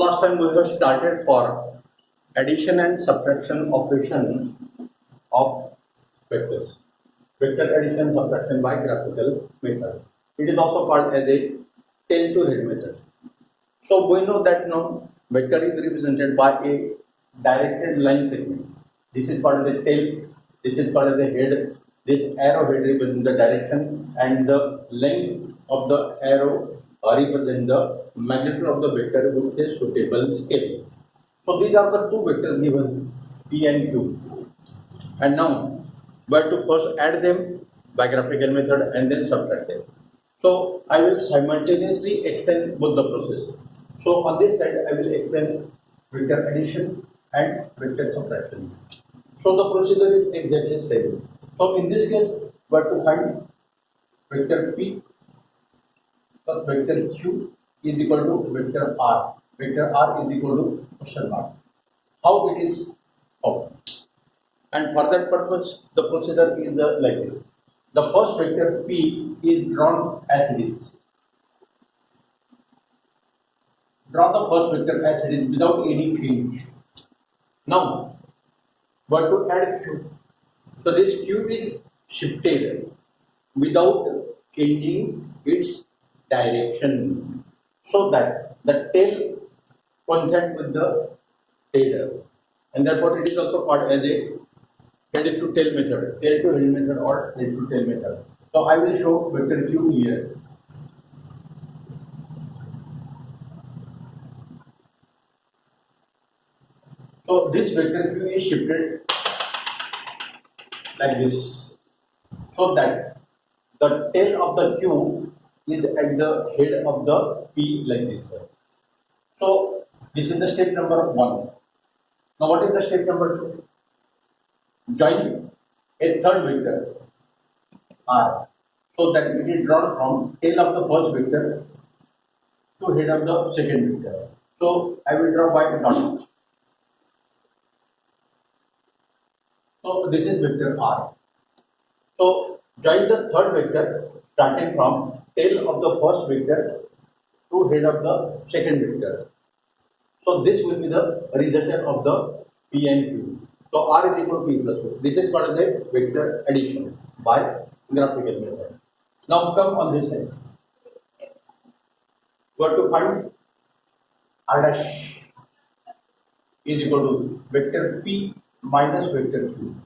last time we have started for addition and subtraction operation of vectors. Vector addition subtraction by graphical method. It is also called as a tail to head method. So we know that now vector is represented by a directed line segment. This is called as a tail. This is called as a head. This arrow head represents the direction, and the length of the arrow represents the magnitude of the vector with a suitable scale. So these are the two vectors given, P and Q. And now we have to first add them by graphical method and then subtract them. So I will simultaneously explain both the process. So on this side I will explain vector addition and vector subtraction. So the procedure is exactly same. So in this case we have to find vector P plus vector Q is equal to vector R. Vector R is equal to question mark. How it is found? And for that purpose, the procedure is like this. The first vector P is drawn as it is. Draw the first vector as it is without any change. Now, what to add Q? So this Q is shifted without changing its direction, so that the tail coincides with the header, and therefore it is also called as a head to tail method, tail to head method, or head to tail method. So I will show vector Q here. So this vector Q is shifted like this, so that the tail of the Q is at the head of the P like this. So this is the step number 1. Now what is the step number 2? Join a third vector R, so that it is drawn from tail of the first vector to head of the second vector. So I will draw by dot. So this is vector R. So join the third vector starting from tail of the first vector to head of the second vector. So this will be the resultant of the P and Q. So R is equal to P plus Q. This is called as a vector addition by graphical method. Now come on this side. We have to find R dash is equal to vector P minus vector Q.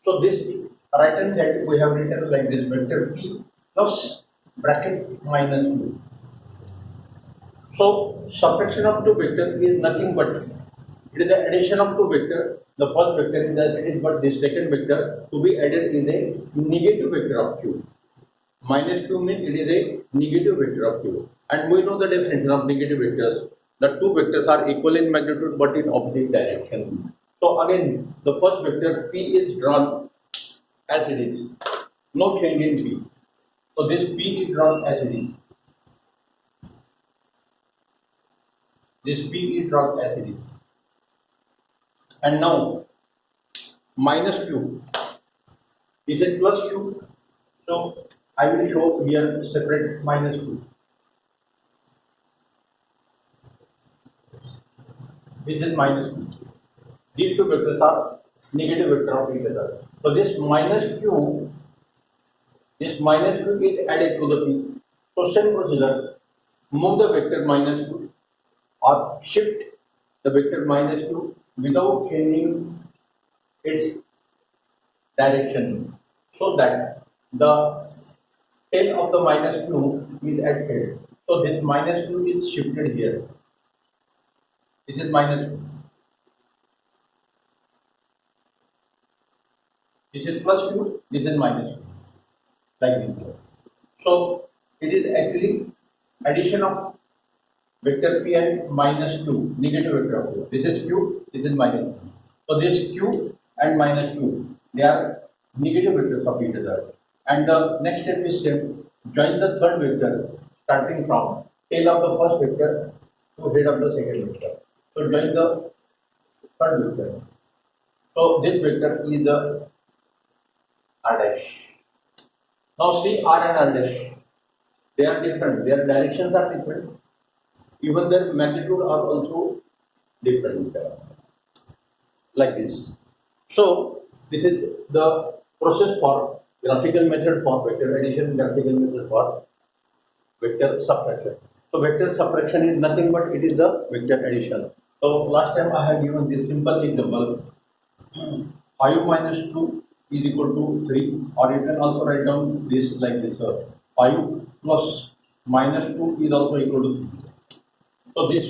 So this right hand side we have written like this: vector P plus bracket minus Q. So subtraction of two vectors is nothing but it is the addition of two vectors. The first vector is as it is, but this second vector to be added is a negative vector of Q. Minus Q means it is a negative vector of Q. And we know the definition of negative vectors. The two vectors are equal in magnitude but in opposite direction. So again, the first vector P is drawn as it is. No change in P. So this P is drawn as it is. This P is drawn as it is. And now minus Q. Is it plus Q? So I will show here separate minus Q. This is minus Q. These two vectors are negative vector of each other. So this minus Q is added to the P. So same procedure, move the vector minus Q or shift the vector minus Q without changing its direction, so that the tail of the minus Q is at head. So this minus Q is shifted here. This is minus Q. This is plus Q, this is minus Q. Like this. So it is actually addition of vector P and minus Q, negative vector of Q. This is Q, this is minus Q. So this Q and minus Q, they are negative vectors of each other. And the next step is same. Join the third vector starting from tail of the first vector to head of the second vector. So join the third vector. So this vector is the R dash. Now see R and R dash. They are different. Their directions are different. even their magnitude are also different, like this. So this is the process for graphical method for vector addition, graphical method for vector subtraction. So vector subtraction is nothing but it is the vector addition. So last time I have given this simple example, 5 minus 2 is equal to 3, or you can also write down this like this, 5 plus minus 2 is also equal to 3. So this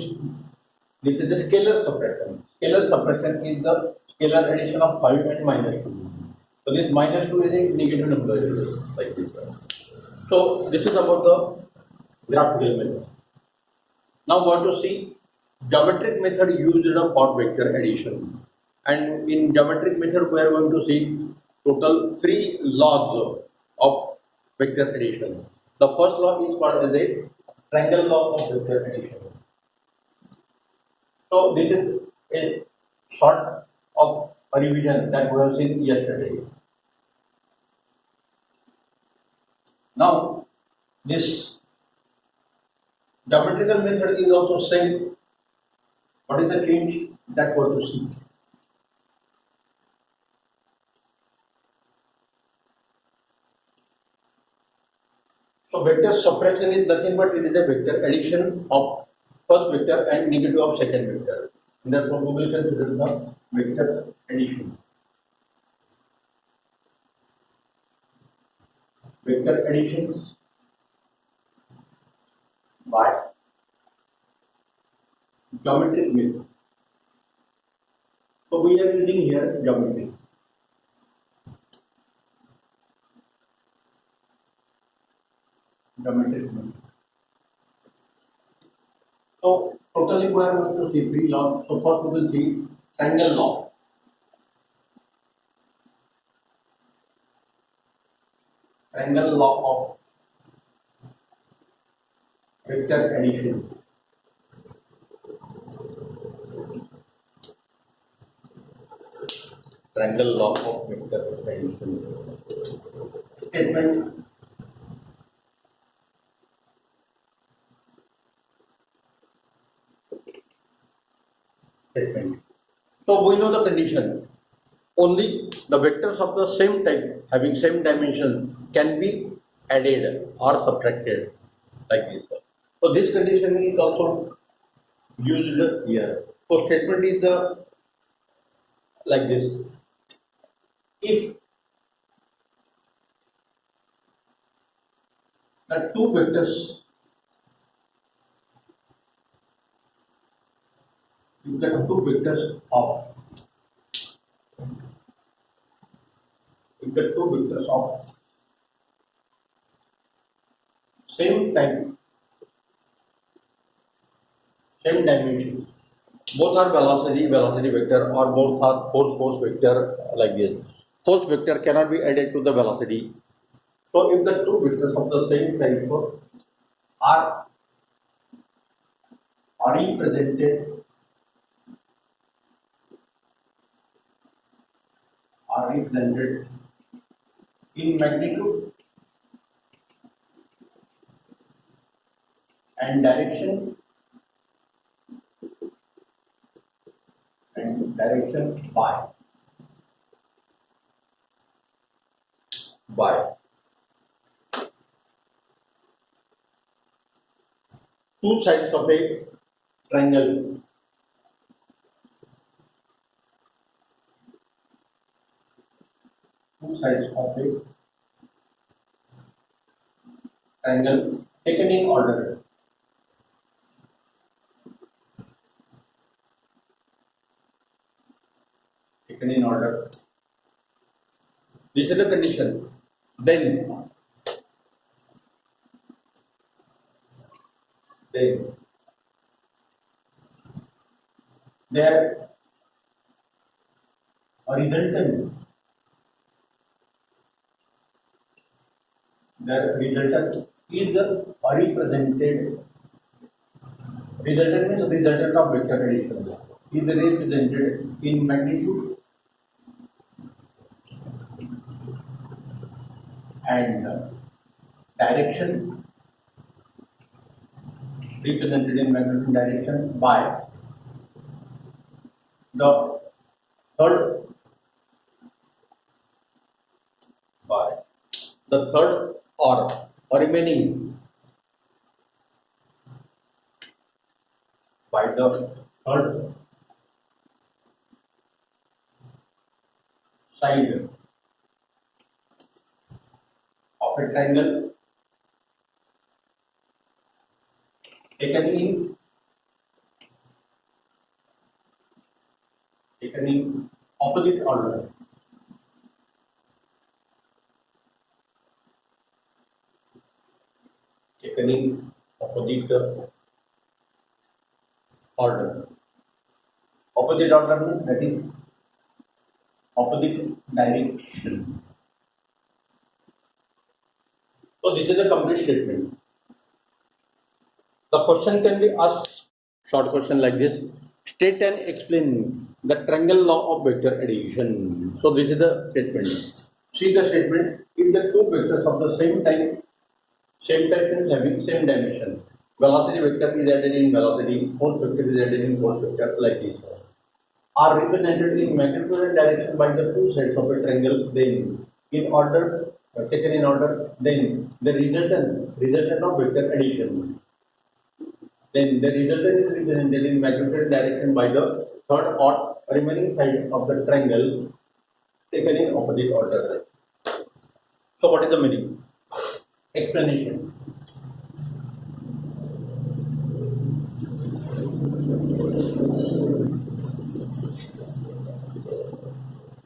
is the scalar subtraction. Scalar subtraction is the scalar addition of 5 and minus 2. So this minus 2 is a negative number, like this. So this is about the graphical method. Now we want to see geometric method used for vector addition. And in geometric method we are going to see total 3 laws of vector addition. The first law is called as a triangle law of vector addition. So this is a sort of a revision that we have seen yesterday. Now this geometrical method is also same. What is the change that we have to see? So vector subtraction is nothing but it is a vector addition of first vector and negative of second vector. And therefore we will consider the vector addition. Vector addition by geometric method. So we are using here geometry. Geometric method. So totally we are going to see 3 laws. So first we will see triangle law. Triangle law of vector addition. Triangle law of vector addition. Statement. Statement. So we know the condition. Only the vectors of the same type having same dimension can be added or subtracted, like this. So this condition is also used here. So statement is the like this. If the two vectors, if the two vectors of same type, same dimension, both are velocity vector, or both are force vector, like this. Force vector cannot be added to the velocity. So if the two vectors of the same type are represented in magnitude and direction by two sides of a triangle. Two sides of a triangle taken in order. This is the condition. Then their resultant is the represented. Resultant means resultant of vector addition is represented in magnitude and direction represented in magnetic direction by the third by the third or remaining by the third side of a triangle taken in opposite order. Taken in opposite order. Opposite order means that is opposite direction. So this is a complete statement. The question can be asked, short question like this: state and explain the triangle law of vector addition. So this is the statement. See the statement: if the two vectors of the same type means having same dimension, velocity vector is added in velocity, force vector is added in force vector, like this, are represented in magnitude and direction by the two sides of a triangle, then in order, taken in order, then the resultant of vector addition. Then the resultant is represented in magnitude and direction by the third or remaining side of the triangle taken in opposite order. So what is the meaning? Explanation.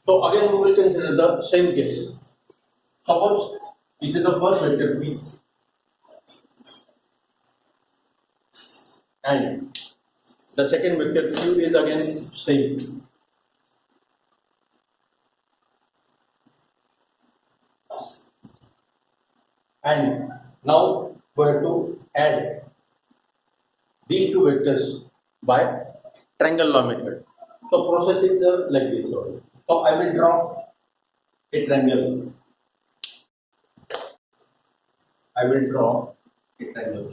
So again we will consider the same case. Suppose this is the first vector P and the second vector Q is again same. And now we have to add these two vectors by triangle law method. So process is like this. So I will draw a triangle.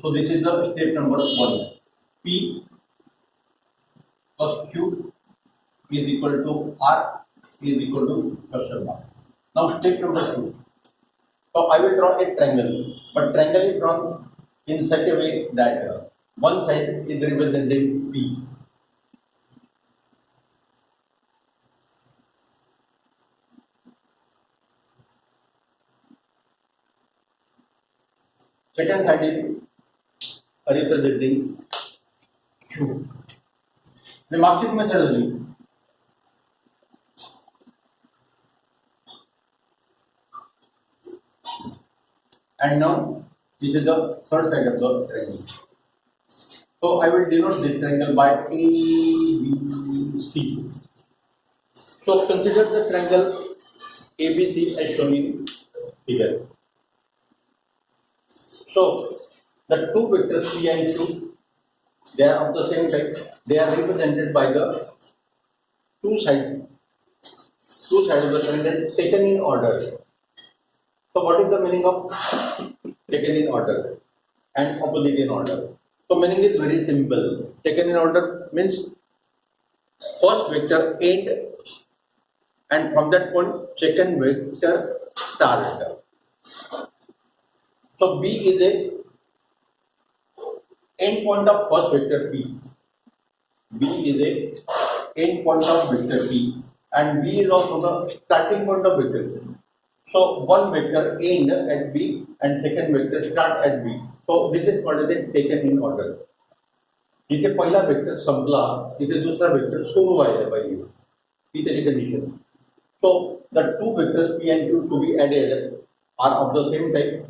So this is the step number 1. P plus Q is equal to R is equal to question mark. Now step number 2. So I will draw a triangle, but triangle is drawn in such a way that one side is representing P. Second side is representing Q. The marking methodology. And now this is the third side of the triangle. So I will denote this triangle by A, B, C. So consider the triangle ABC as shown in figure. So the two vectors P and Q, they are of the same type. They are represented by the two sides of the triangle taken in order. So what is the meaning of taken in order and opposite in order? So meaning is very simple. Taken in order means first vector end, and from that point second vector start. So B is a end point of first vector P. B is a end point of vector P, and B is also the starting point of vector P. So one vector end at B and second vector start at B. So this is called as a taken in order. जिथे पहिला vector संपला तिथे दुसरा vector सुरू व्हायला पाहिजे ही त्याची condition. So the two vectors P and Q to be added are of the same type.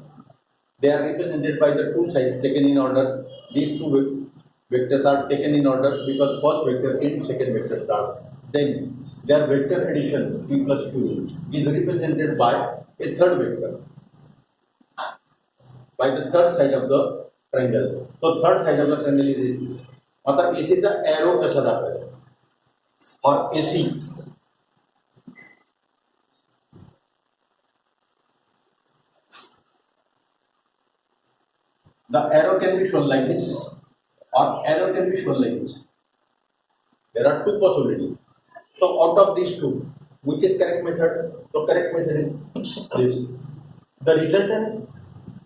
They are represented by the two sides taken in order. These two vectors are taken in order because first vector end, second vector start. Then their vector addition P plus Q is represented by a third vector, by the third side of the triangle. So third side of the triangle is this. आता AC चा arrow कसा दाखवायचा? For AC, the arrow can be shown like this. or arrow can be shown like this. There are two possibilities. So out of these two, which is correct method? So correct method is this. The resultant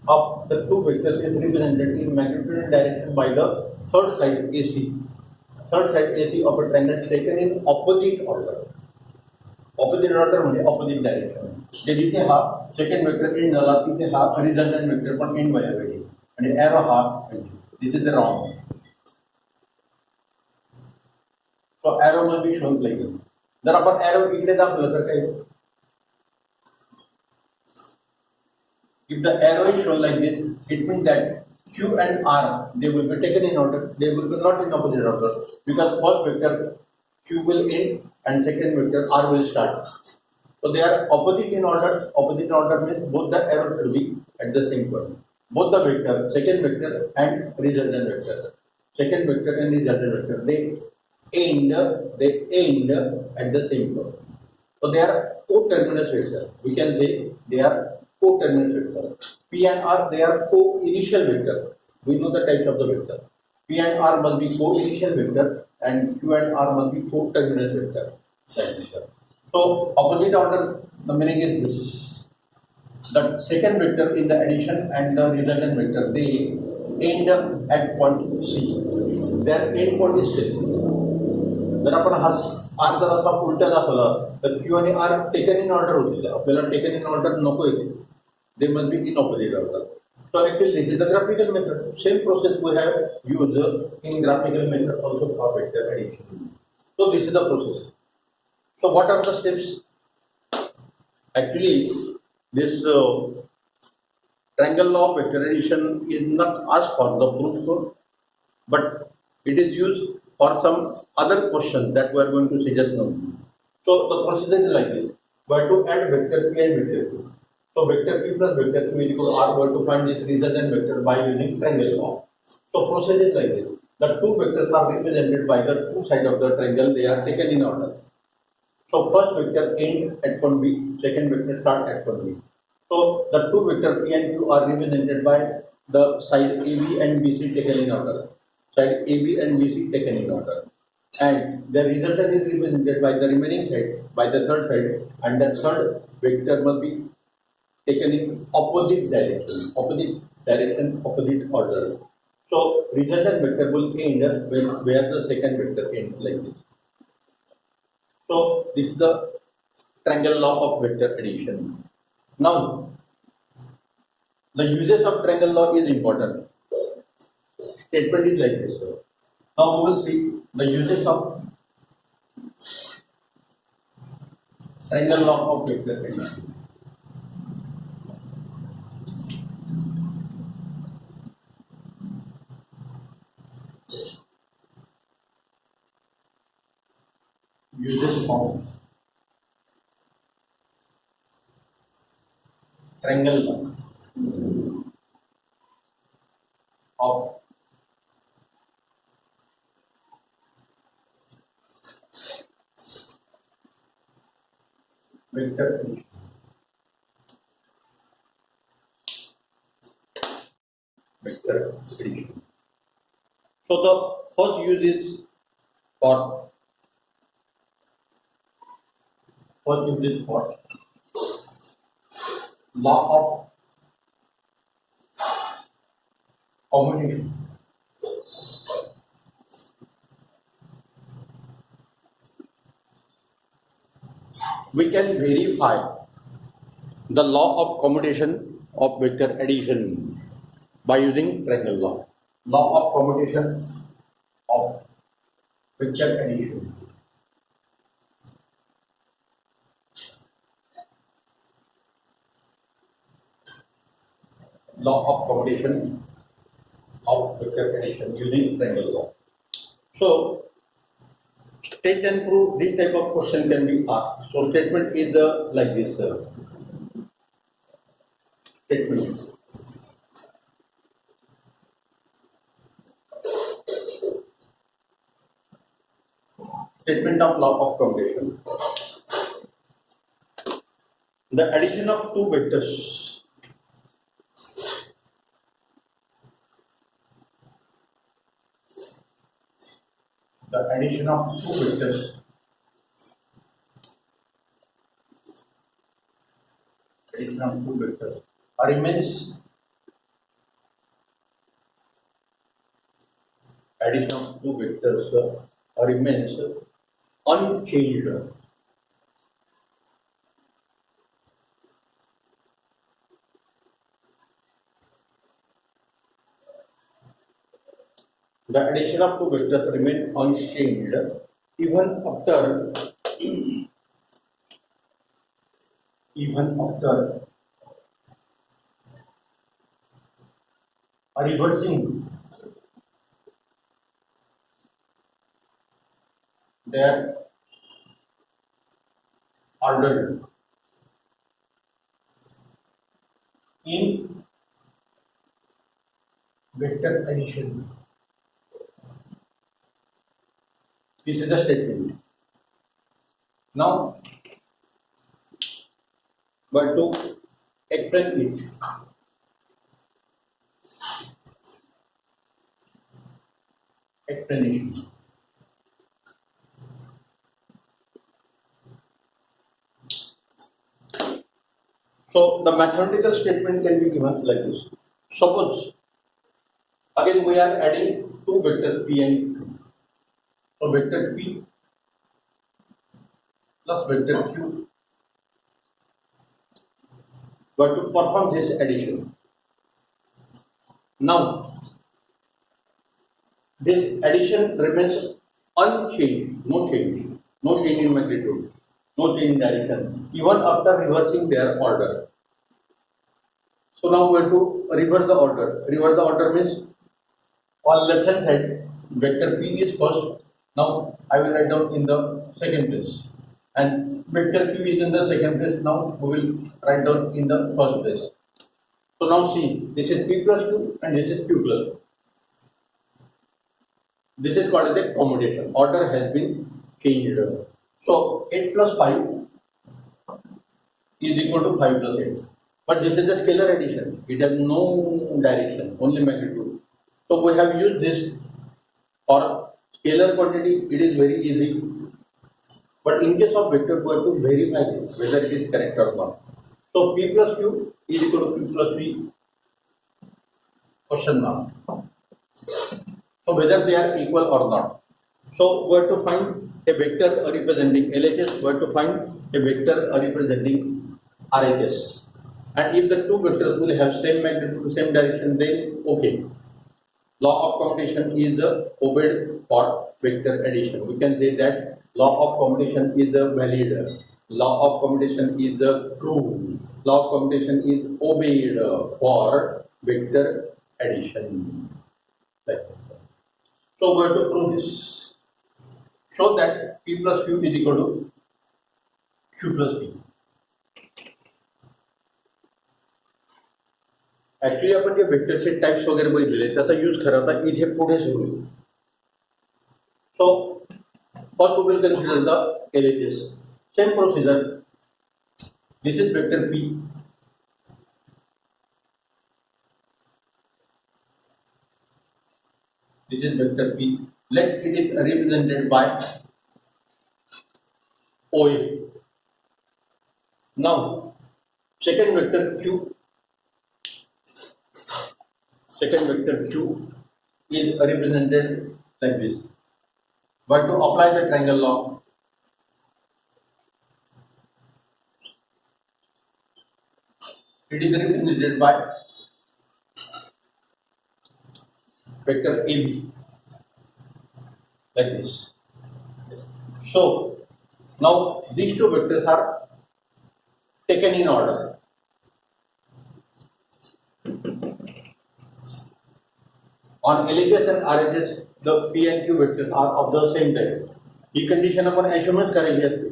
of the two vectors is represented in magnitude and direction by the third side AC. Third side AC of a triangle taken in opposite order. Opposite order म्हणजे opposite direction. जे जिथे हा second vector and झाला तिथे हा resultant vector पण and व्हायला पाहिजे आणि एरो हा this is the wrong. So arrow must be shown like this. जर आपण arrow इकडे दाखवलं तर काय? If the arrow is shown like this, it means that Q and R, they will be taken in order. They will be not in opposite order because first vector Q will end and second vector R will start. So they are opposite in order. Opposite in order means both the arrows should be at the same point. Both the vector, second vector and resultant vector. Second vector and resultant vector, they end at the same point. So they are co-terminus vector. We can say they are co-terminus vector. P and R, they are co-initial vector. We know the types of the vector. P and R must be co-initial vector and Q and R must be co-terminus vector. So opposite order, the meaning is this. The second vector in the addition and the resultant vector, they end at point C. Their end point is C. जर आपण हा are जर असा उलटा दाखवला तर Q आणि are taken in order होतील. आपल्याला टेकन इन ऑर्डर नको येते. They must be in opposite order. So actually this is the graphical method. Same process we have used in graphical method also for vector addition. So this is the process. So what are the steps? Actually this triangle law of vector addition is not asked for the proof, but it is used for some other questions that we are going to see just now. So the procedure is like this. We have to add vector P and vector Q. So vector P plus vector Q is equal to R. We have to find this resultant vector by using triangle law. So procedure is like this. The two vectors are represented by the two sides of the triangle. They are taken in order. So first vector end at point B, second vector start at point B. So the two vectors P and Q are represented by the side AB and BC taken in order. Side AB and BC taken in order, and the resultant is represented by the remaining side, by the third side, and the third vector must be taken in opposite direction, opposite order. So resultant vector will end where the second vector ends like this. So this is the triangle law of vector addition. Now the uses of triangle law is important. Statement is like this. Now we will see the uses of triangle law of vector addition. Uses of triangle law of vector addition. Vector addition. So the first use is for law of commutation. We can verify the law of commutation of vector addition by using triangle law. Law of commutation of vector addition. Law of commutation of vector addition using triangle law. So state and prove, this type of question can be asked. So statement is like this. Statement. Statement of law of commutation. The addition of two vectors the addition of two vectors, remains addition of two vectors remains unchanged. The addition of two vectors remain unchanged even after reversing their order in vector addition. This is the statement. Now, but to explain it, explanation. So the mathematical statement can be given like this. Suppose again we are adding two vectors p and q. So vector p plus vector q. But to perform this addition, now this addition remains unchanged, no change in magnitude, no change in direction, even after reversing their order. So now we have to reverse the order. Reverse the order means on left hand side, vector p is first. Now I will write down in the second place. And vector q is in the second place. Now we will write down in the first place. So now see, this is p plus q and this is q plus q. This is called as a commutator. Order has been changed. So 8 plus 5 is equal to 5 plus 8. But this is a scalar addition. It has no direction, only magnitude. So we have used this for scalar quantity. It is very easy. But in case of vector, we have to verify this, whether it is correct or not. So p plus q is equal to q plus p, question mark. So whether they are equal or not. So we have to find a vector representing LHS, we have to find a vector representing RHS. And if the two vectors will have same magnitude, same direction, then okay. Law of commutation is obeyed for vector addition. We can say that law of commutation is valid. Law of commutation is true. Law of commutation is obeyed for vector addition. So we have to prove this. Show that p plus q is equal to q plus p. Actually आपण जे वेक्टरचे types वगैरे बघितलेले त्याचा use खरा आता इथे पुढे सुरू होईल. So first we will consider the LHS. Same procedure. This is vector p. This is vector p. Let it is represented by OA. Now, second vector q. Second vector q is represented like this. But to apply the triangle law, it is represented by vector AB like this. So now these two vectors are taken in order. On LHS and RHS, the P and Q vectors are of the same type. He condition आपण assume करायची असते.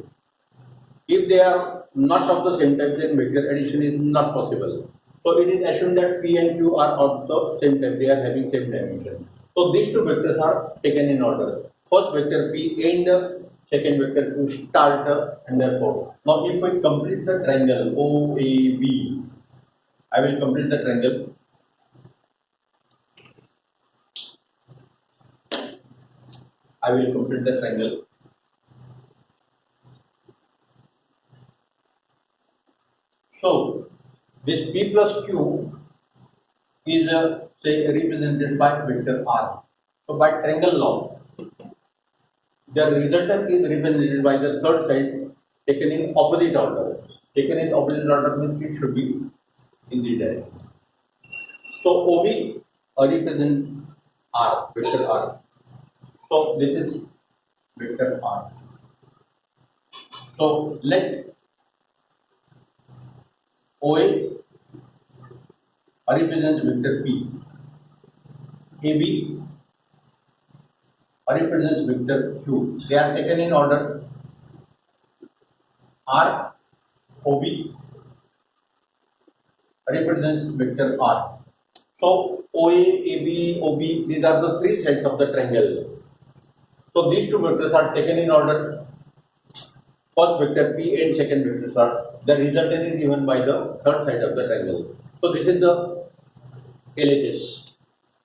If they are not of the same type, then vector addition is not possible. So it is assumed that P and Q are of the same type. They are having same dimension. So these two vectors are taken in order. First vector P end, second vector Q start, and therefore now if we complete the triangle OAB, I will complete the triangle. I I will complete the triangle. So this P plus Q is say represented by vector R. So by triangle law, the resultant is represented by the third side taken in opposite order. Taken in opposite order means it should be in the direction. So OB represents R, vector R. So this is vector R. So let OA represents vector P. AB represents vector Q. They are taken in order. R, OB represents vector R. So OA, AB, OB, these are the three sides of the triangle. So these two vectors are taken in order. First vector P and second vectors are. The resultant is given by the third side of the triangle. So this is the LHS.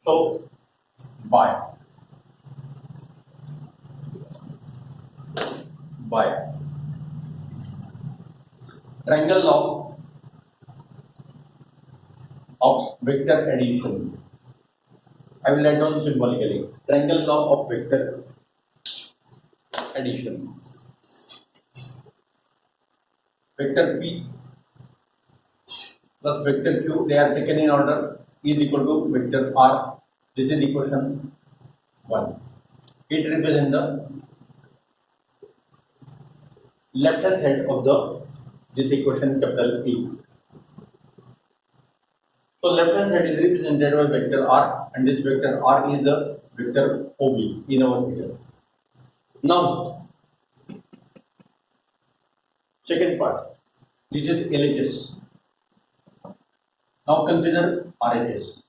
So by triangle law of vector addition. I will write down symbolically. Triangle law of vector addition. Vector P plus vector Q, they are taken in order, is equal to vector R. This is equation 1. It represents the left hand side of this equation capital E. So left hand side is represented by vector R, and this vector R is the vector OB in our figure. Now, second part, this is LHS. Now consider RHS.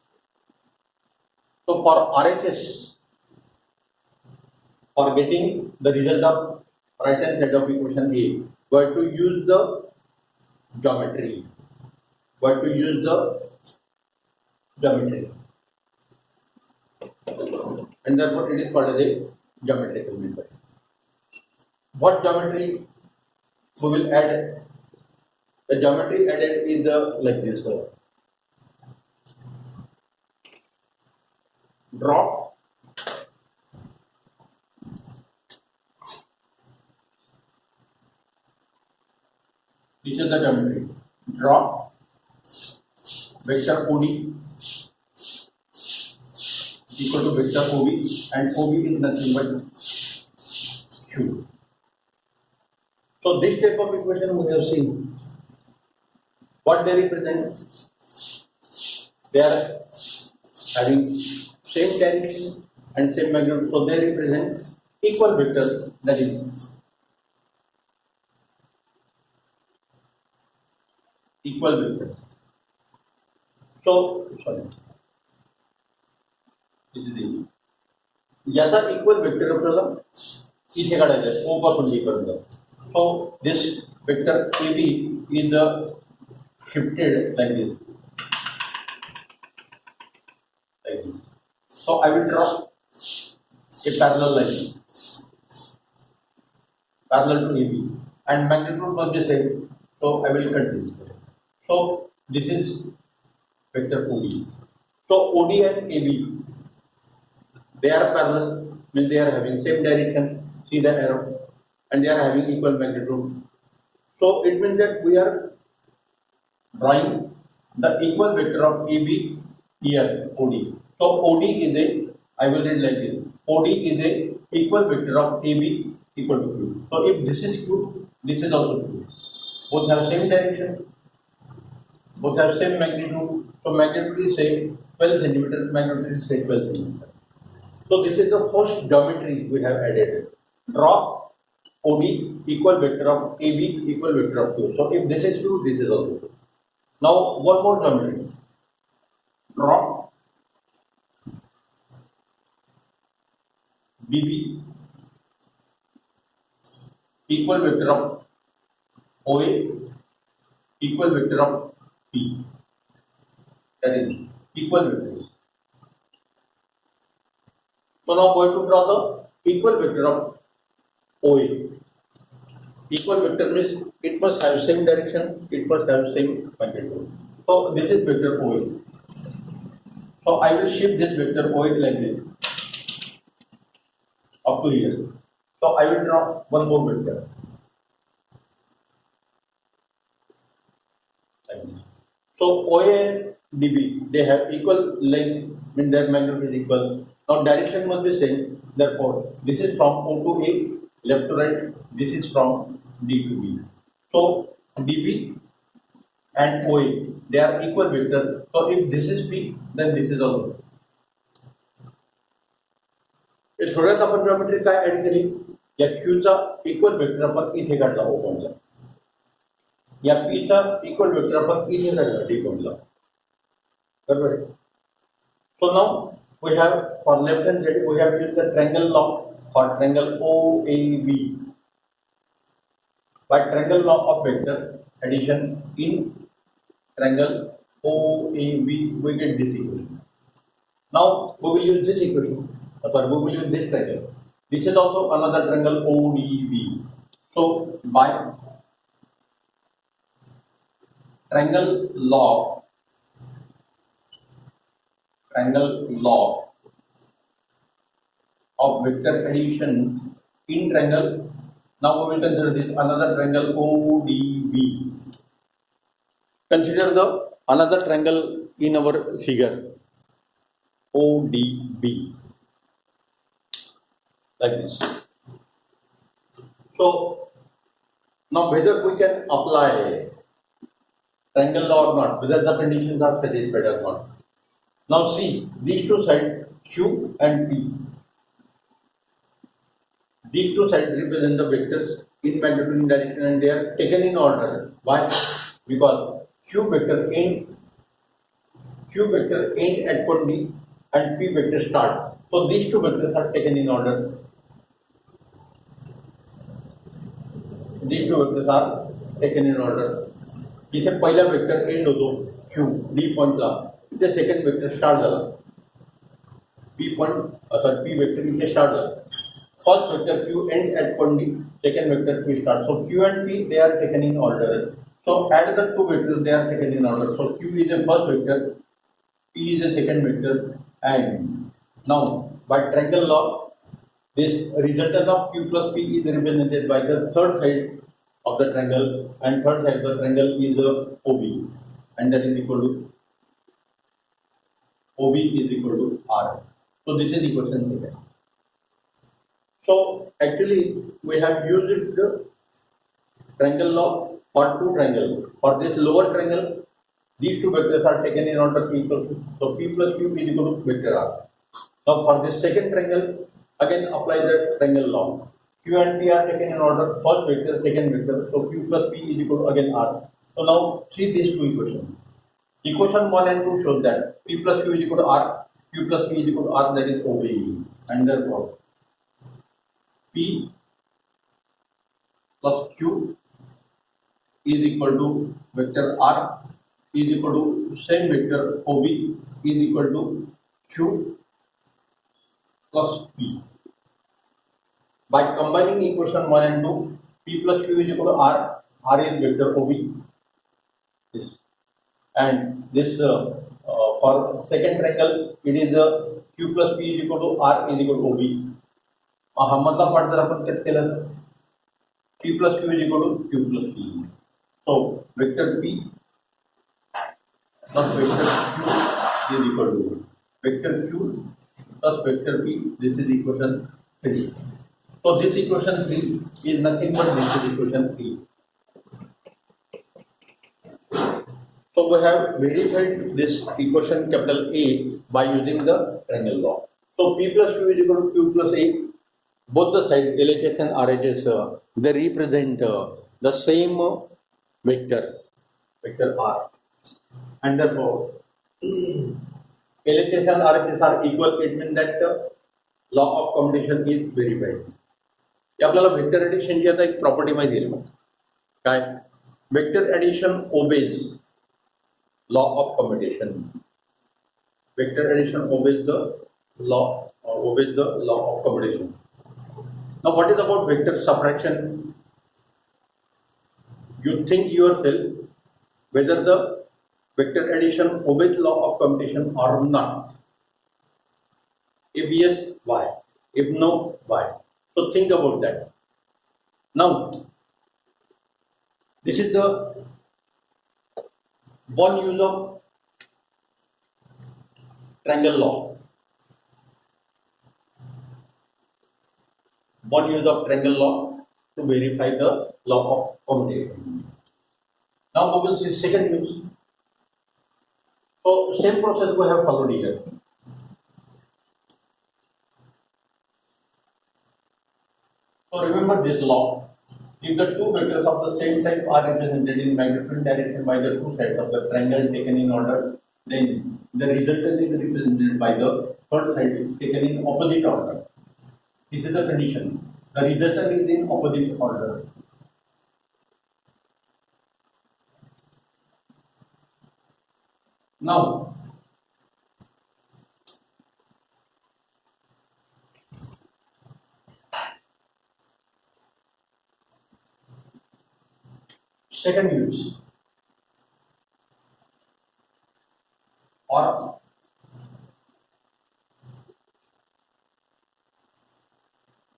So for RHS, for getting the result of right hand side of equation A, we have to use the geometry. And therefore it is called as a geometrical method. What geometry we will add? The geometry added is like this. Draw this is the geometry. Draw vector OD equal to vector OB, and OB is nothing but Q. So this type of equation we have seen. What they represent? They are having same direction and same magnitude, so they represent equal vectors, that is equal vectors. So sorry, this is the याचा equal vector आपल्याला इथे काढायचा आहे O पासून B पर्यंत. So this vector AB is shifted like this. So I will draw a parallel line parallel to AB, and magnitude must be same. So I will cut this. So this is vector OD. So OD and AB, they are parallel, means they are having same direction. See the arrow, and they are having equal magnitude. So it means that we are drawing the equal vector of AB here, OD. So OD is a, I will read like this. OD is a equal vector of AB equal to Q. So if this is Q, this is also Q. Both have same direction, both have same magnitude. So magnitude is say 12 centimeter, magnitude is say 12 centimeter. So this is the first geometry we have added. Draw OD equal vector of AB equal vector of Q. So if this is Q, this is also Q. Now one more geometry. Draw BB equal vector of OA equal vector of P. That is equal vectors. So now going to draw equal vector of OA. Equal vector means it must have same direction, it must have same magnitude. So this is vector OA. So I will shift this vector OA like this up to here. So I will draw one more vector. Like this. So OA and DB, they have equal length, means their magnitude is equal. Now direction must be same. Therefore, this is from O to A, left to right. This is from D to B. So DB and OA, they are equal vector. So if this is P, then this is also. थोड्यात आपण geometry काय add केली, या क्यूचा equal vector आपण इथे काढला ओ पॉइंटला, या पीचा इक्वल वेक्टर आपण इथे काढला डी पॉइंटला, बरोबर आहे. So now we have for left hand side we have used the triangle law for triangle OAB. By triangle law of vector addition in triangle OAB, we get this equation. Now we will use this equation. Sorry, we will use this triangle. This is also another triangle ODB. So by triangle law of vector addition in triangle. Now we will consider this another triangle ODB. Consider the another triangle in our figure ODB like this. So now whether we can apply triangle law or not, whether the conditions are satisfied or not. Now see these two sides Q and P. These two sides represent the vectors in magnitude and direction, and they are taken in order. Why? Because Q vector end at point D and P vector start. So these two vectors are taken in order. These two vectors are taken in order. इथे पहिला vector and होतो Q D पॉइंटला, इथे second vector start झाला P point P vector इथे start झाला. First vector Q end at point D, second vector P start. So Q and P, they are taken in order. So add the two vectors, they are taken in order. So Q is the first vector, P is the second vector, and now by triangle law, this resultant of Q plus P is represented by the third side of the triangle, and third side of the triangle is OB, and that is equal to OB is equal to R. So this is equation second. So actually we have used the triangle law for two triangles. For this lower triangle, these two vectors are taken in order P plus Q. So P plus Q is equal to vector R. Now for this second triangle, again apply the triangle law. Q and P are taken in order, first vector, second vector. So Q plus P is equal to again R. So now see these two equations. Equation 1 and 2 show that P plus Q is equal to R, Q plus P is equal to R, that is OB, and therefore P plus Q is equal to vector R is equal to same vector OB is equal to Q plus P. By combining equation 1 and 2, P plus Q is equal to R, R is vector OB, this, and this for second triangle it is Q plus P is equal to R is equal to OB. हा मधला part जर आपण cut केला तर P plus Q is equal to Q plus P. So vector P plus vector Q is equal to vector Q plus vector P. This is equation 3. So this equation 3 is nothing but this is equation 3. So we have verified this equation capital A by using the triangle law. So P plus Q is equal to Q plus A. Both the sides LHS and RHS they represent the same vector R, and therefore LHS and RHS are equal. It means that law of commutation is verified. आपल्याला vector addition ची आता एक property माहिती आहे. काय vector addition obeys law of commutation. Vector addition obeys the law of commutation. Now, what is about vector subtraction? You think yourself whether the vector addition obeys law of commutation or not. If yes, why? If no, why? So think about that. Now, this is the one use of triangle law. One use of triangle law to verify the law of commutation. Now we will see second use. So same process we have followed here. So remember this law. If the two vectors of the same type are represented in different direction by the two sides of the triangle taken in order, then the resultant is represented by the third side taken in opposite order. This is the condition. The resultant is in opposite order. Now, second use or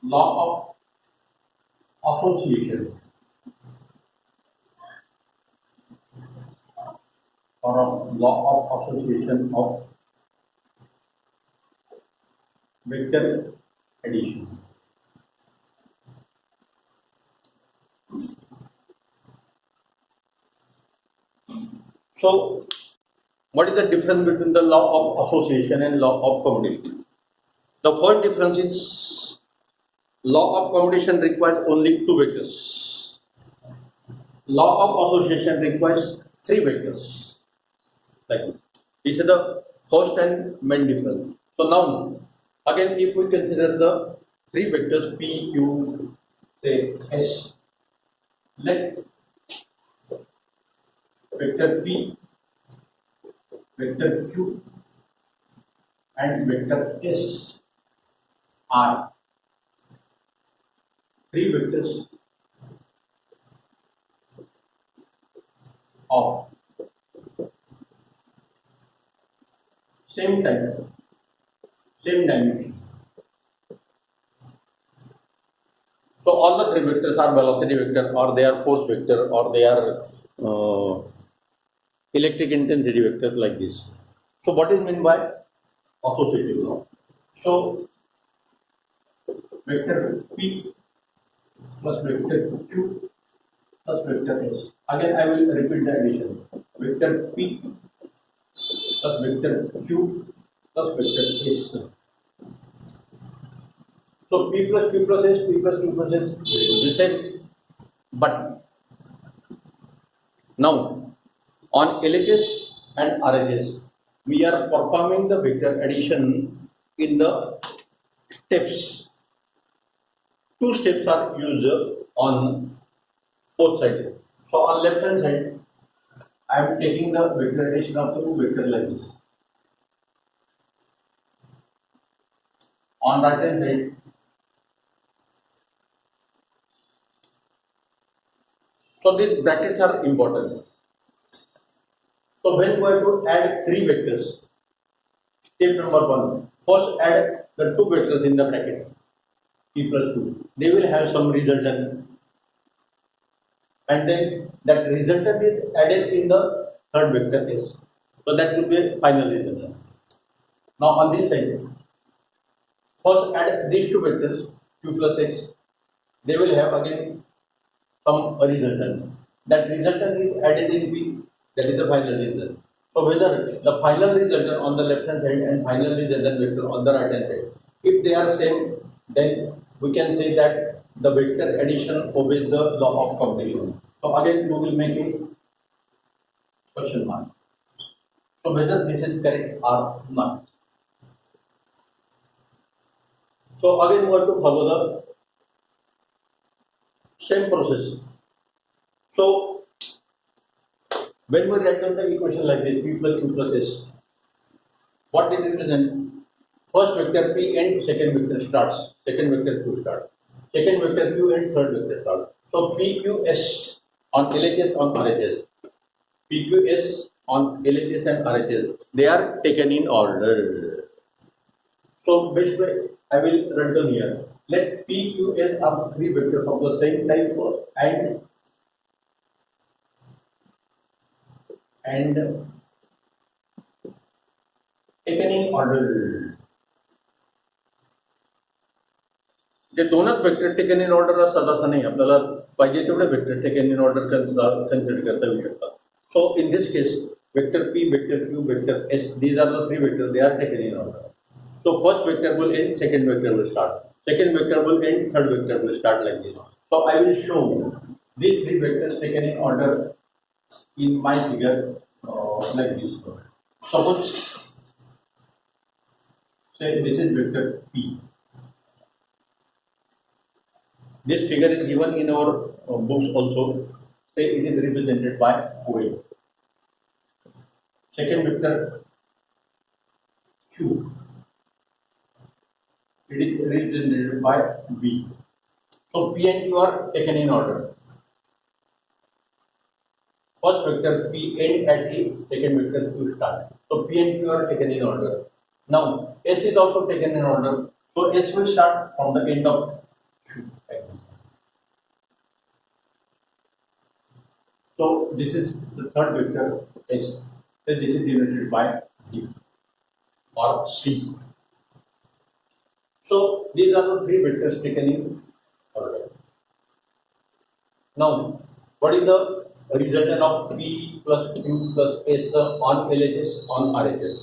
law of association or a law of association of vector addition. So, what is the difference between the law of association and law of commutation? The first difference is law of commutation requires only two vectors. Law of association requires three vectors. Like this. This is the first and main difference. So now, again, if we consider the three vectors P, Q, say S, let vector P, vector Q, and vector S are three vectors of same type, same dimension. So all the three vectors are velocity vector, or they are force vector, or they are electric intensity vectors like this. So what is meant by associative law? So vector P plus vector Q plus vector S. Again, I will repeat the addition. Vector P plus vector Q plus vector S. So P plus Q plus S, P plus Q plus S will be the same. But now on LHS and RHS, we are performing the vector addition in the steps. Two steps are used on both sides. So on left hand side, I am taking the vector addition of the two vector lines. On right hand side, so these brackets are important. So when we are to add three vectors, step number one, first add the two vectors in the bracket, P plus 2. They will have some resultant, and then that resultant is added in the third vector S. So that will be a final resultant. Now on this side, first add these two vectors, Q plus X. They will have again some resultant. That resultant is added in P. That is the final result. So whether the final resultant on the left hand side and final resultant vector on the right hand side, if they are same, then we can say that the vector addition obeys the law of commutation. So again, we will make a question mark. So whether this is correct or not. So again, we have to follow the same process. So when we write down the equation like this, P plus Q plus S, what it represents? First vector P and second vector starts, second vector Q starts. second vector q and third vector start. So PQS on LHS on RHS, PQS on LHS and RHS, they are taken in order. So best way I will write down here. Let PQS are three vectors of the same type and taken in order. जे दोनच vector taken in order असतात असं नाही, आपल्याला पाहिजे तेवढे vector taken in order consider करता येऊ शकतात. So in this case vector P, vector Q, vector S, these are the three vectors, they are taken in order. So first vector will end, second vector will start, second vector will end, third vector will start, like this. So I will show these three vectors taken in order in my figure like this. Suppose say this is vector P. This figure is given in our books also. Say it is represented by OA. Second vector Q. It is represented by B. So P and Q are taken in order. First vector P end at A, second vector Q start. So P and Q are taken in order. Now S is also taken in order. So S will start from the end of Q. So this is the third vector S. Then this is denoted by D or C. So these are the three vectors taken in order. Now what is the resultant of P plus Q plus S on LHS on RHS?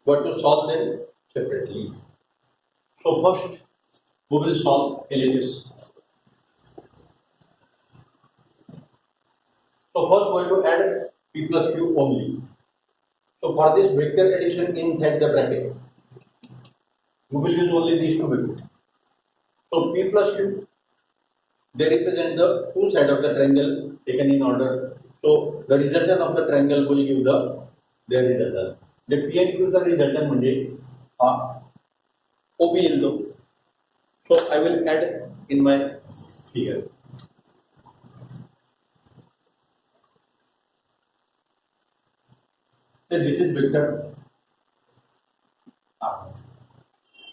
We have to solve them separately. So first we will solve LHS. So first we have to add P plus Q only. So for this vector addition inside the bracket, we will use only these two vectors. So P plus Q, they represent the two sides of the triangle taken in order. So the resultant of the triangle will give their resultant. The P and Q the resultant म्हणजे OB येतो. So I will add in my figure. So this is vector R.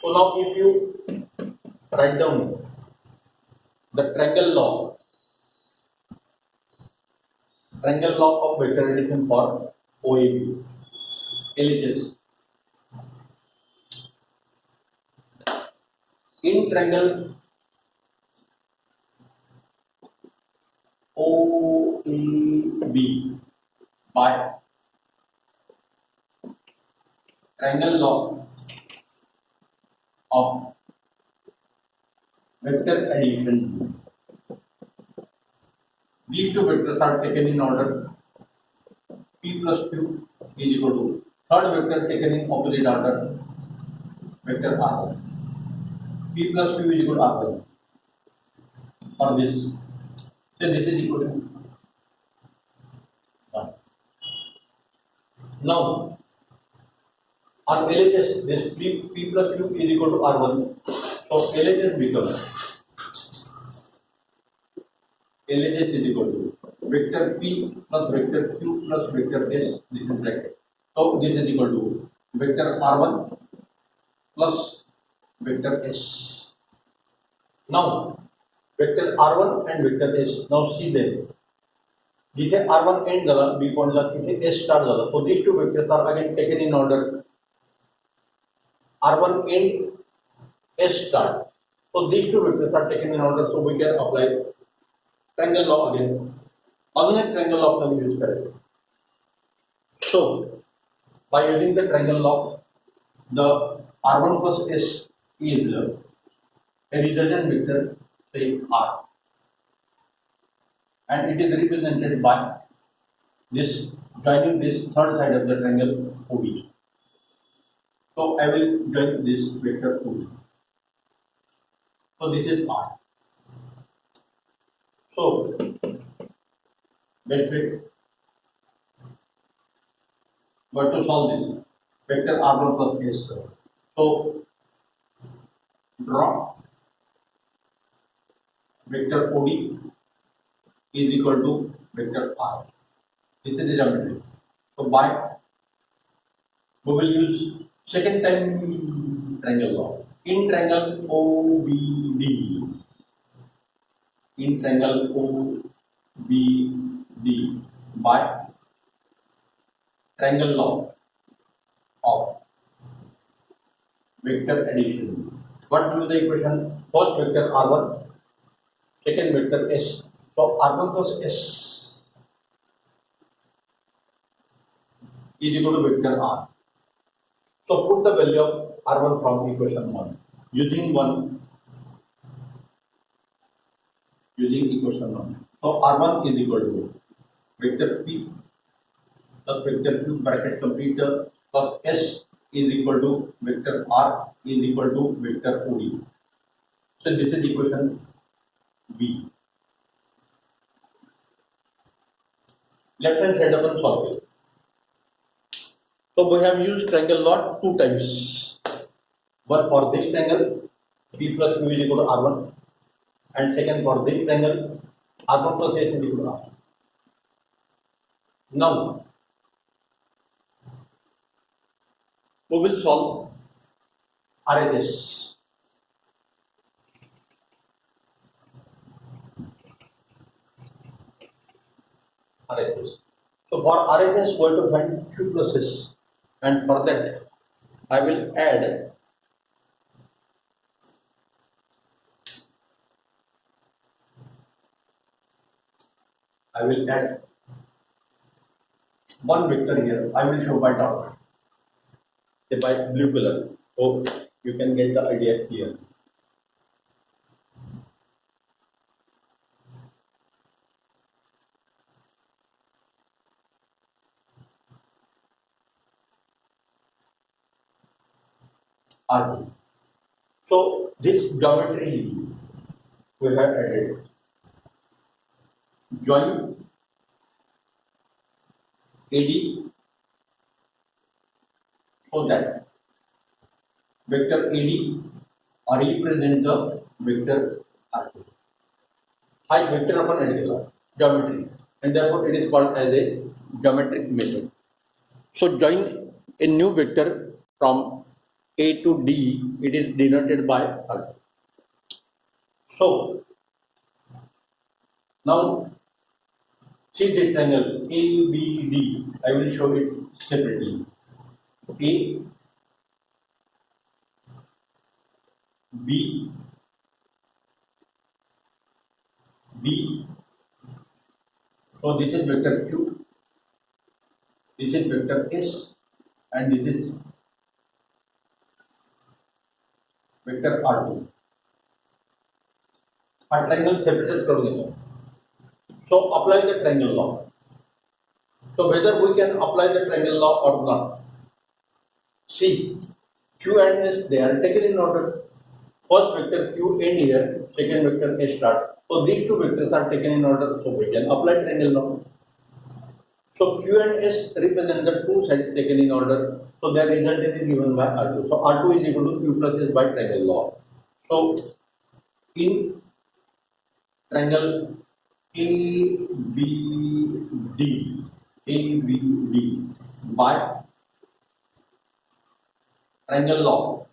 So now if you write down the triangle law of vector addition for OAB, LHS. In triangle OAB by triangle law of vector addition, these two vectors are taken in order. P plus Q is equal to third vector taken in opposite order, vector R1. P plus Q is equal to R1 for this. So this is equal to 1. Now on LHS, this P plus Q is equal to R1. So LHS becomes is equal to vector P plus vector Q plus vector S. This is bracket. So this is equal to vector R1 plus vector S. Now vector R1 and vector S. Now see them. जिथे R1 end झाला, B point ला तिथे S start झाला. So these two vectors are again taken in order. R1 end, S start. So these two vectors are taken in order. So we can apply triangle law again. Alternate triangle law can use correct. So by using the triangle law, the R1 plus S is a resultant vector, say R, and it is represented by this joining this third side of the triangle OB. So I will join this vector OB. So this is R. So best way but to solve this vector R1 plus S. So draw vector OD is equal to vector R. This is the geometry. So by we will use second time triangle law. In triangle OBD, in triangle OBD by triangle law of vector addition. What will be the equation? First vector R1, second vector S. So R1 plus S is equal to vector R. So put the value of R1 from equation 1 using equation 1. So R1 is equal to vector P plus vector Q bracket complete plus S is equal to vector R is equal to vector OD. So this is equation B. Left hand side upon solve it. So we have used triangle law two times. One for this triangle P plus Q is equal to R1, and second for this triangle R1 plus S is equal to R. Now we will solve RHS. RHS. So for RHS, we have to find Q plus S, and for that I will add one vector here. I will show by dot, say by blue color. So you can get the idea here. R2. So this geometry we have added. Join AD so that vector AD represent the vector R2. High vector upon addical geometry, and therefore it is called as a geometric method. So join a new vector from A to D, it is denoted by R2. So now see the triangle ABD. I will show it separately. A, B, D. So this is vector Q, this is vector S, and this is vector R2. A triangle separated from. So apply the triangle law. So whether we can apply the triangle law or not. See, Q and S, they are taken in order. First vector Q end here, second vector S start. So these two vectors are taken in order, so we can apply triangle law. So Q and S represent the two sides taken in order. So their result is given by R2. So R2 is equal to Q plus S by triangle law. So in triangle ABD by triangle law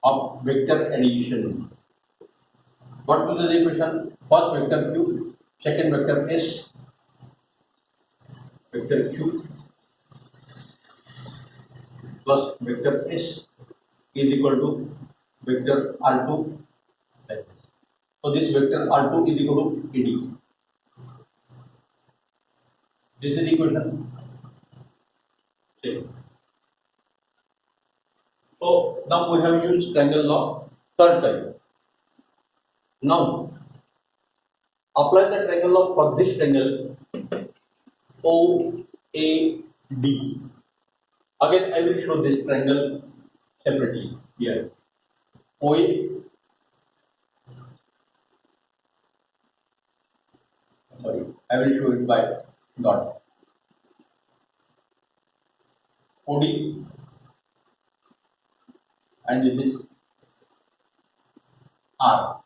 of vector addition. What will be the equation? First vector Q, second vector S, vector Q plus vector S is equal to vector R2. So this vector R2 is equal to AD. This is the equation. Okay. So now we have used triangle law third time. Now apply the triangle law for this triangle OAD. Again I will show this triangle separately here. OA, sorry, I will show it by dot. OD, and this is R.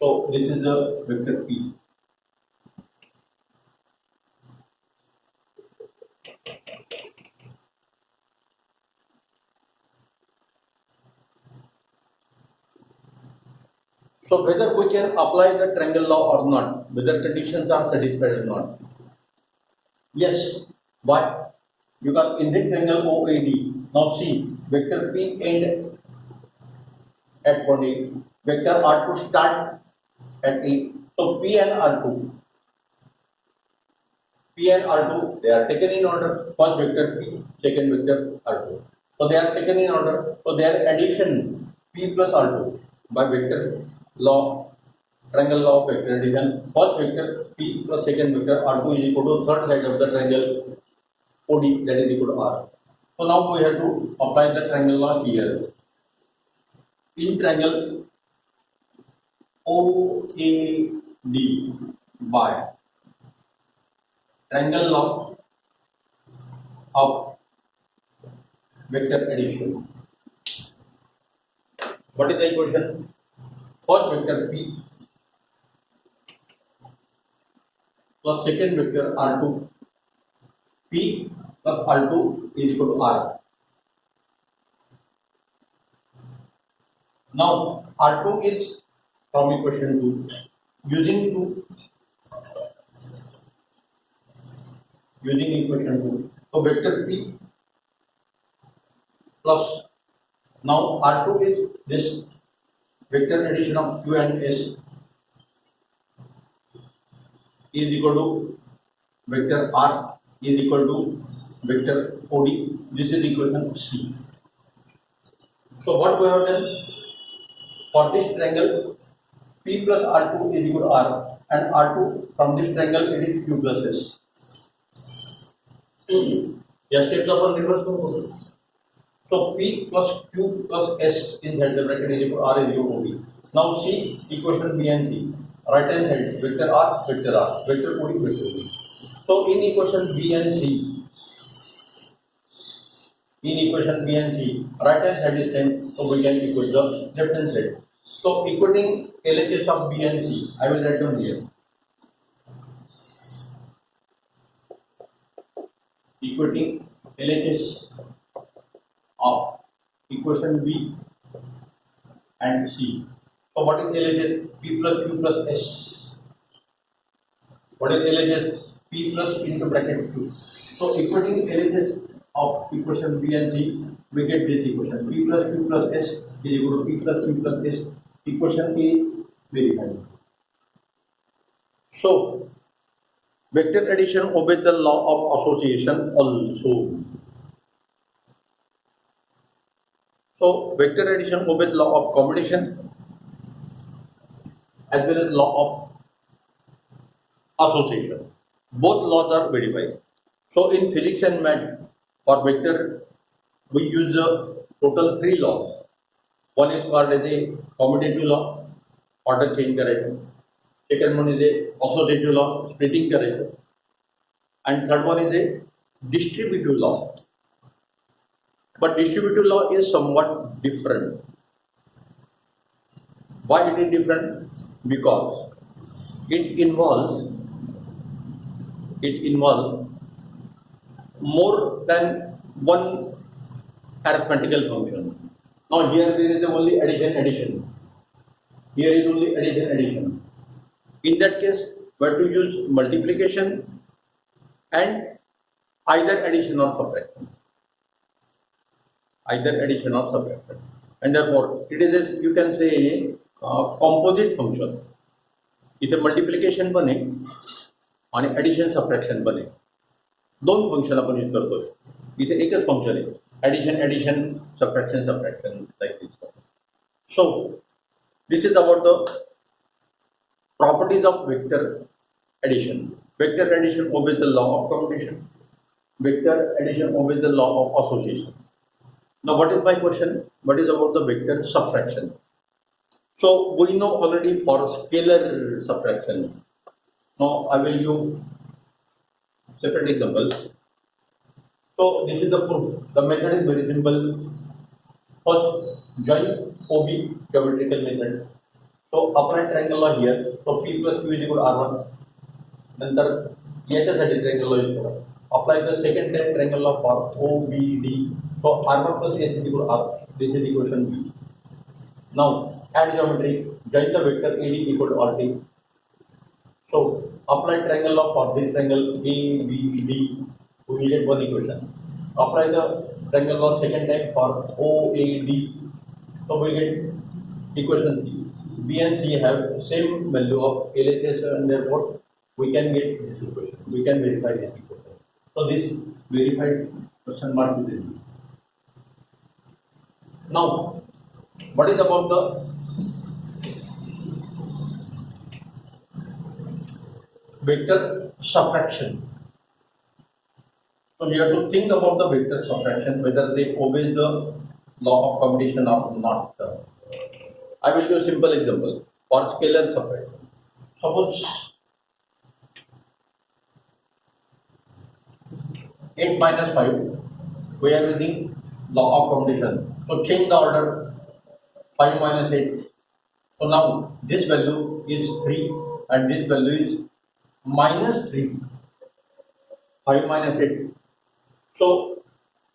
So this is the vector P. So whether we can apply the triangle law or not, whether conditions are satisfied or not. Yes, but because in this triangle OAD, now see vector P end at point A, vector R2 start at A. So P and R2, they are taken in order. First vector P, second vector R2. So they are taken in order. So their addition P plus R2 by vector law, triangle law of vector addition. First vector P plus second vector R2 is equal to third side of the triangle OD, that is equal to R. So now we have to apply the triangle law here. In triangle OAD by triangle law of vector addition. What is the equation? First vector P plus second vector R2. P plus R2 is equal to R. Now R2 is from equation 2. Using equation 2. So vector P plus, now R2 is this vector addition of Q and S is equal to vector R is equal to vector OD. This is equation C. So what we have done for this triangle, P plus R2 is equal to R, and R2 from this triangle it is Q plus S. या steps अपन reverse करो. So P plus Q plus S inside the bracket is equal to R is equal to OD. Now see equation B and C. Right hand side vector R, vector OD, vector OD. So in equation B and C, right hand side is same, so we can equate the left hand side. So equating LHS of B and C, I will write down here. Equating LHS of equation B and C. So what is LHS? P plus Q plus S. What is LHS? P plus into bracket Q. So equating LHS of equation B and C, we get this equation. P plus Q plus S is equal to P plus Q plus S. Equation A verified. So vector addition obeys the law of association also. So vector addition obeys law of combination as well as law of association. Both laws are verified. So in physics and math, for vector we use the total 3 laws. One is called as a commutative law, order change करायचं. Second one is a associative law, splitting करायचं. And third one is a distributive law. But distributive law is somewhat different. Why it is different? Because it involves more than one arithmetical function. Now here there is only addition. Here is only addition. In that case, we have to use multiplication and either addition or subtraction. And therefore, it is you can say a composite function. इथे multiplication पण आहे आणि addition subtraction पण आहे. दोन function आपण use करतोय. इथे एकच फंक्शन आहे, addition subtraction like this. So this is about the properties of vector addition. Vector addition obeys the law of commutation. Vector addition obeys the law of association. Now what is my question? What is about the vector subtraction? So we know already for scalar subtraction. Now I will use separate example. So this is the proof. The method is very simple. First, join OB geometrical method. So apply triangle law here. So P plus Q is equal to R1. नंतर याच्यासाठी triangle law use करा. Apply the second time triangle law for OBD. So R1 plus S is equal to R. This is equation B. Now add geometry. Join the vector AD equal to RT. So apply triangle law for this triangle ABD. We get one equation. Apply the triangle law second time for OAD. So we get equation C. B and C have same value of LHS and therefore we can get this equation. We can verify this equation. So this verified question mark is in. Now, what is about the vector subtraction? So we have to think about the vector subtraction, whether they obey the law of commutation or not. I will give a simple example for scalar subtraction. Suppose 8 minus 5, we are using law of commutation. So change the order 5 minus 8. So now this value is 3 and this value is minus 3. 5 minus 8. So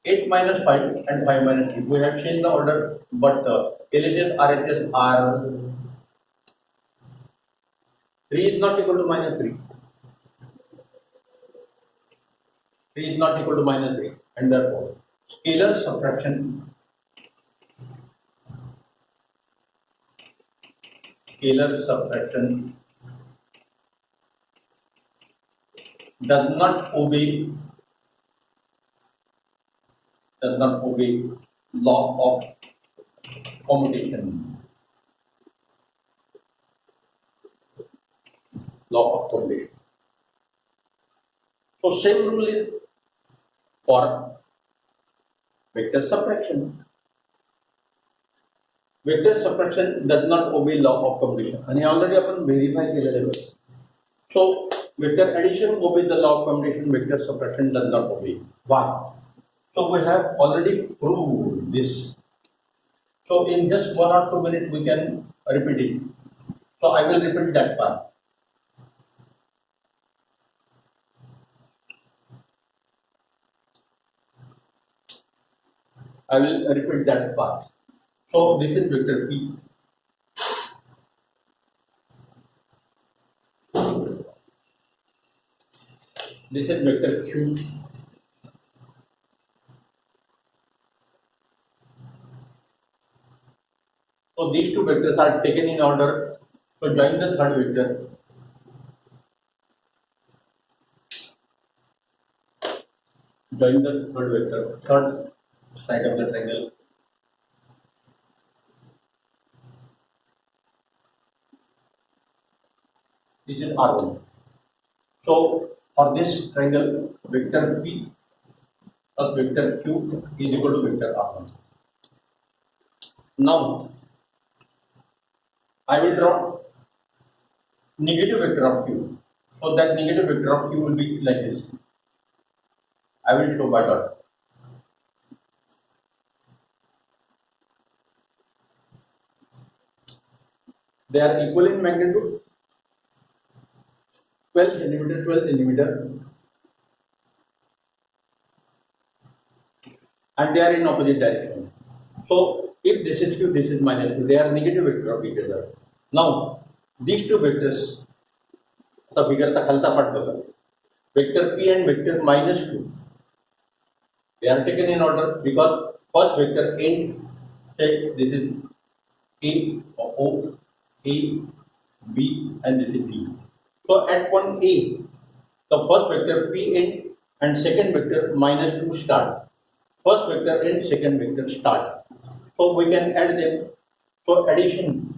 8 minus 5 and 5 minus 3. We have changed the order, but LHS, RHS are 3 is not equal to minus 3. 3 is not equal to minus 3, and therefore scalar subtraction does not obey law of commutation. So same rule is for vector subtraction. Vector subtraction does not obey law of commutation. आणि already आपण verify केलेले आहे. So vector addition obeys the law of commutation. Vector subtraction does not obey. Why? So we have already proved this. So in just 1 or 2 minutes we can repeat it. So I will repeat that part. I will repeat that part. So this is vector P. This is vector Q. So these two vectors are taken in order. So join the third vector. Join the third vector, third side of the triangle. This is R1. So for this triangle, vector P plus vector Q is equal to vector R1. Now I will draw negative vector of Q. So that negative vector of Q will be like this. I will show by dot. They are equal in magnitude, 12 centimeter, 12 centimeter, and they are in opposite direction. So if this is Q, this is minus Q, they are negative vector of each other. Now these two vectors, the figure का खालचा part बघा, vector P and vector minus Q, they are taken in order because first vector N, this is A, O, A, B, and this is D. So at point A, the first vector Pn and second vector minus 2 start. First vector and second vector start. So we can add them. So addition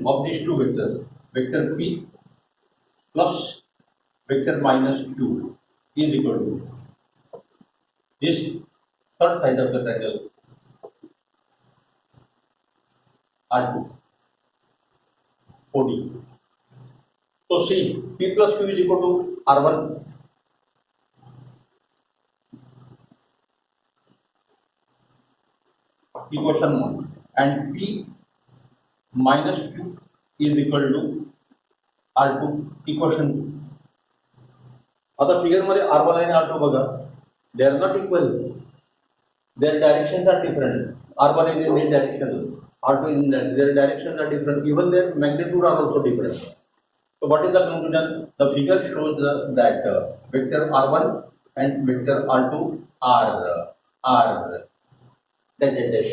of these two vectors, vector P plus vector minus Q is equal to this third side of the triangle R2 OD. So see, P plus Q is equal to R1. equation 1 and P minus Q is equal to R2 equation 2. आता figure मध्ये R1 आणि R2 बघा, they are not equal. Their directions are different. R1 is in this direction, R2 is in that. Their directions are different. Even their magnitude are also different. So what is the conclusion? The figure shows that vector R1 and vector R2 are dash dash dash.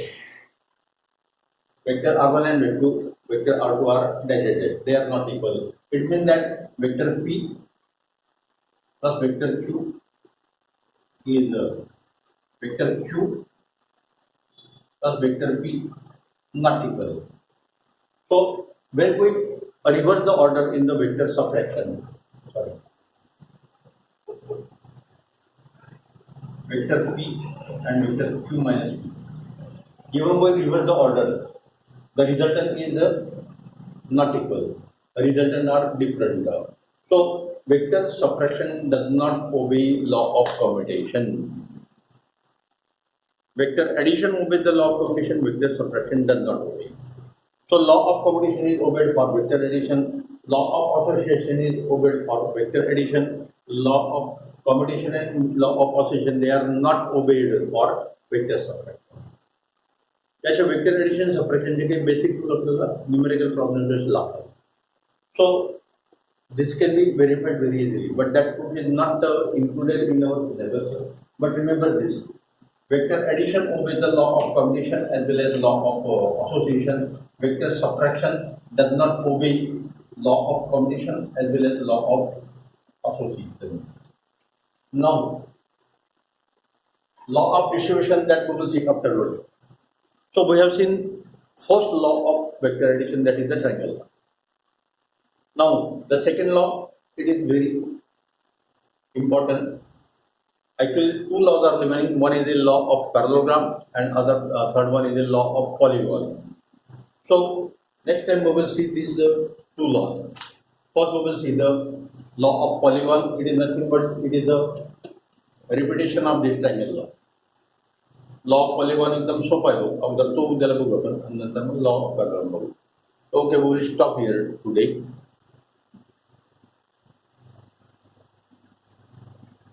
Vector R1 and vector R2 are dash dash dash. They are not equal. It means that vector P plus vector Q is vector Q plus vector P not equal. So when we reverse the order in the vector subtraction, vector P and vector Q minus P, even we reverse the order, the resultant is not equal. The resultant are different. So vector subtraction does not obey law of commutation. Vector addition obeys the law of commutation, vector subtraction does not obey. So law of commutation is obeyed for vector addition, law of association is obeyed for vector addition, law of commutation and law of association, they are not obeyed for vector subtraction. त्याच्या vector addition subtraction जे काही basic tool आपल्याला numerical problems लागतात. So this can be verified very easily, but that tool is not included in our syllabus. But remember this: vector addition obeys the law of commutation as well as law of association. Vector subtraction does not obey law of commutation as well as law of association. Now, law of distribution that we will see afterwards. So we have seen first law of vector addition, that is the triangle law. Now the second law, it is very important. Actually, two laws are remaining. One is the law of parallelogram and third one is the law of polygon. So next time we will see these two laws. First we will see the law of polygon. It is nothing but it is a repetition of this triangle law. Law of polygon एकदम सोपा आहे अगोदर तो उद्याला बघू आपण आणि नंतर मग law of parallelogram बघू. Okay, we will stop here today.